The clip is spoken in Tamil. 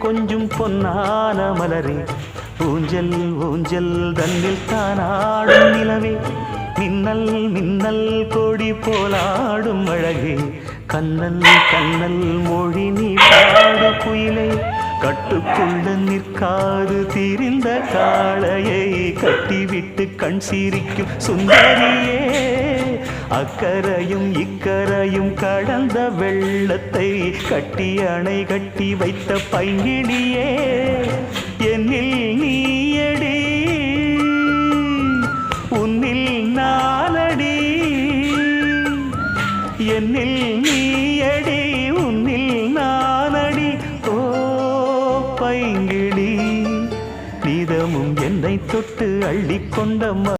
கொஞ்சம் பொன்னான மலரே, ஊஞ்சல் ஊஞ்சல் தன்னில் தானாடும் நிலவே, மின்னல் மின்னல் கொடி போலாடும் அழகே, கண்ணல் கண்ணல் மொழி நீ பாடு குயிலே, கட்டுக்குள்ள நிற்காது திரிந்த காளையை கட்டிவிட்டு கண் சிரிக்கும் சுந்தரியே, அக்கரையும் இக்கரையும் கடந்த வெள்ளத்தை கட்டி அணை கட்டி வைத்த பைங்கிடியே, என்னில் நீயடி உன்னில் நானடி, என்னில் நீயடி உன்னில் நானடி. ஓ பைங்கிடி, நீதமும் என்னை தொட்டு அள்ளிக்கொண்ட